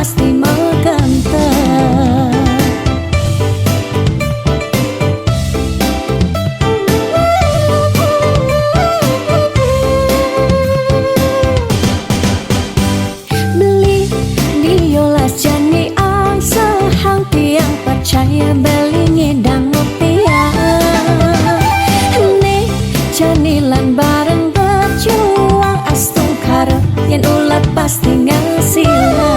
pasti menggentar. Beli diolas jani ang sahang tiang percaya beli ngedang rupiah. Nih janilan bareng berjuang astung karep yen ulat pasti ngasilan.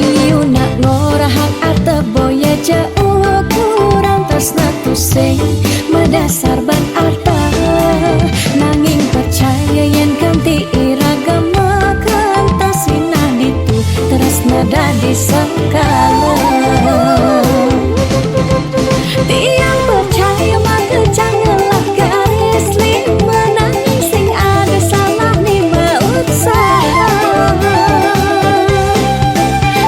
Iu nak ngorahak arte boya jauh kurang tresna tusing medasar ban arta. Nanging percaya yen ganti iragama kentasina ditu tresna dadi sekala. Tiang percaya maka janganlah garis lima nanging sing ada salah ni berusaha.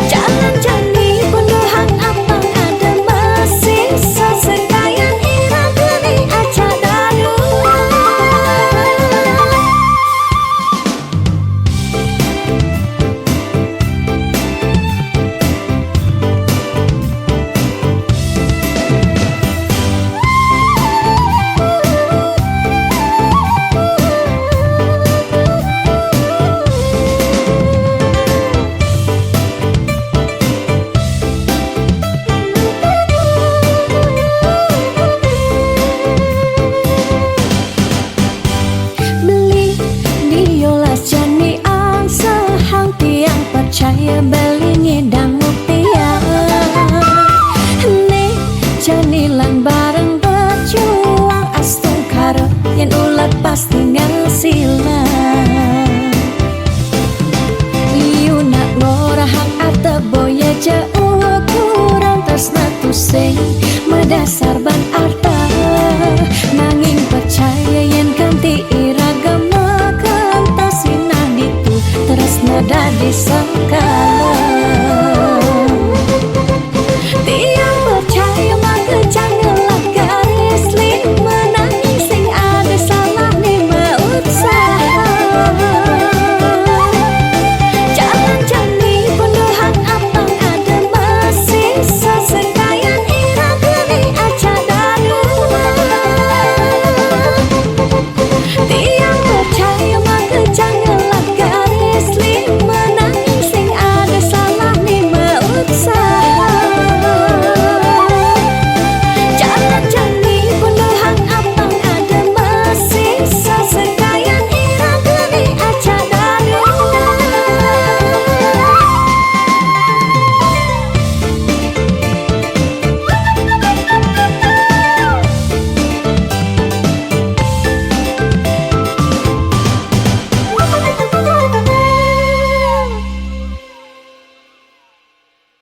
Jangan jani penuhan apang ada masih sesekayan irama ni aja dadu. Percaya beli ngedang rupiah. Nih janilan bareng berjuang astung karep yen ulat pasti ngasilan. Iu nak ngorahak arte boya jauh kurang tresna tusing medasar ban arta. Nanging percaya yen ganti iragama kentasina ditu tresna dadi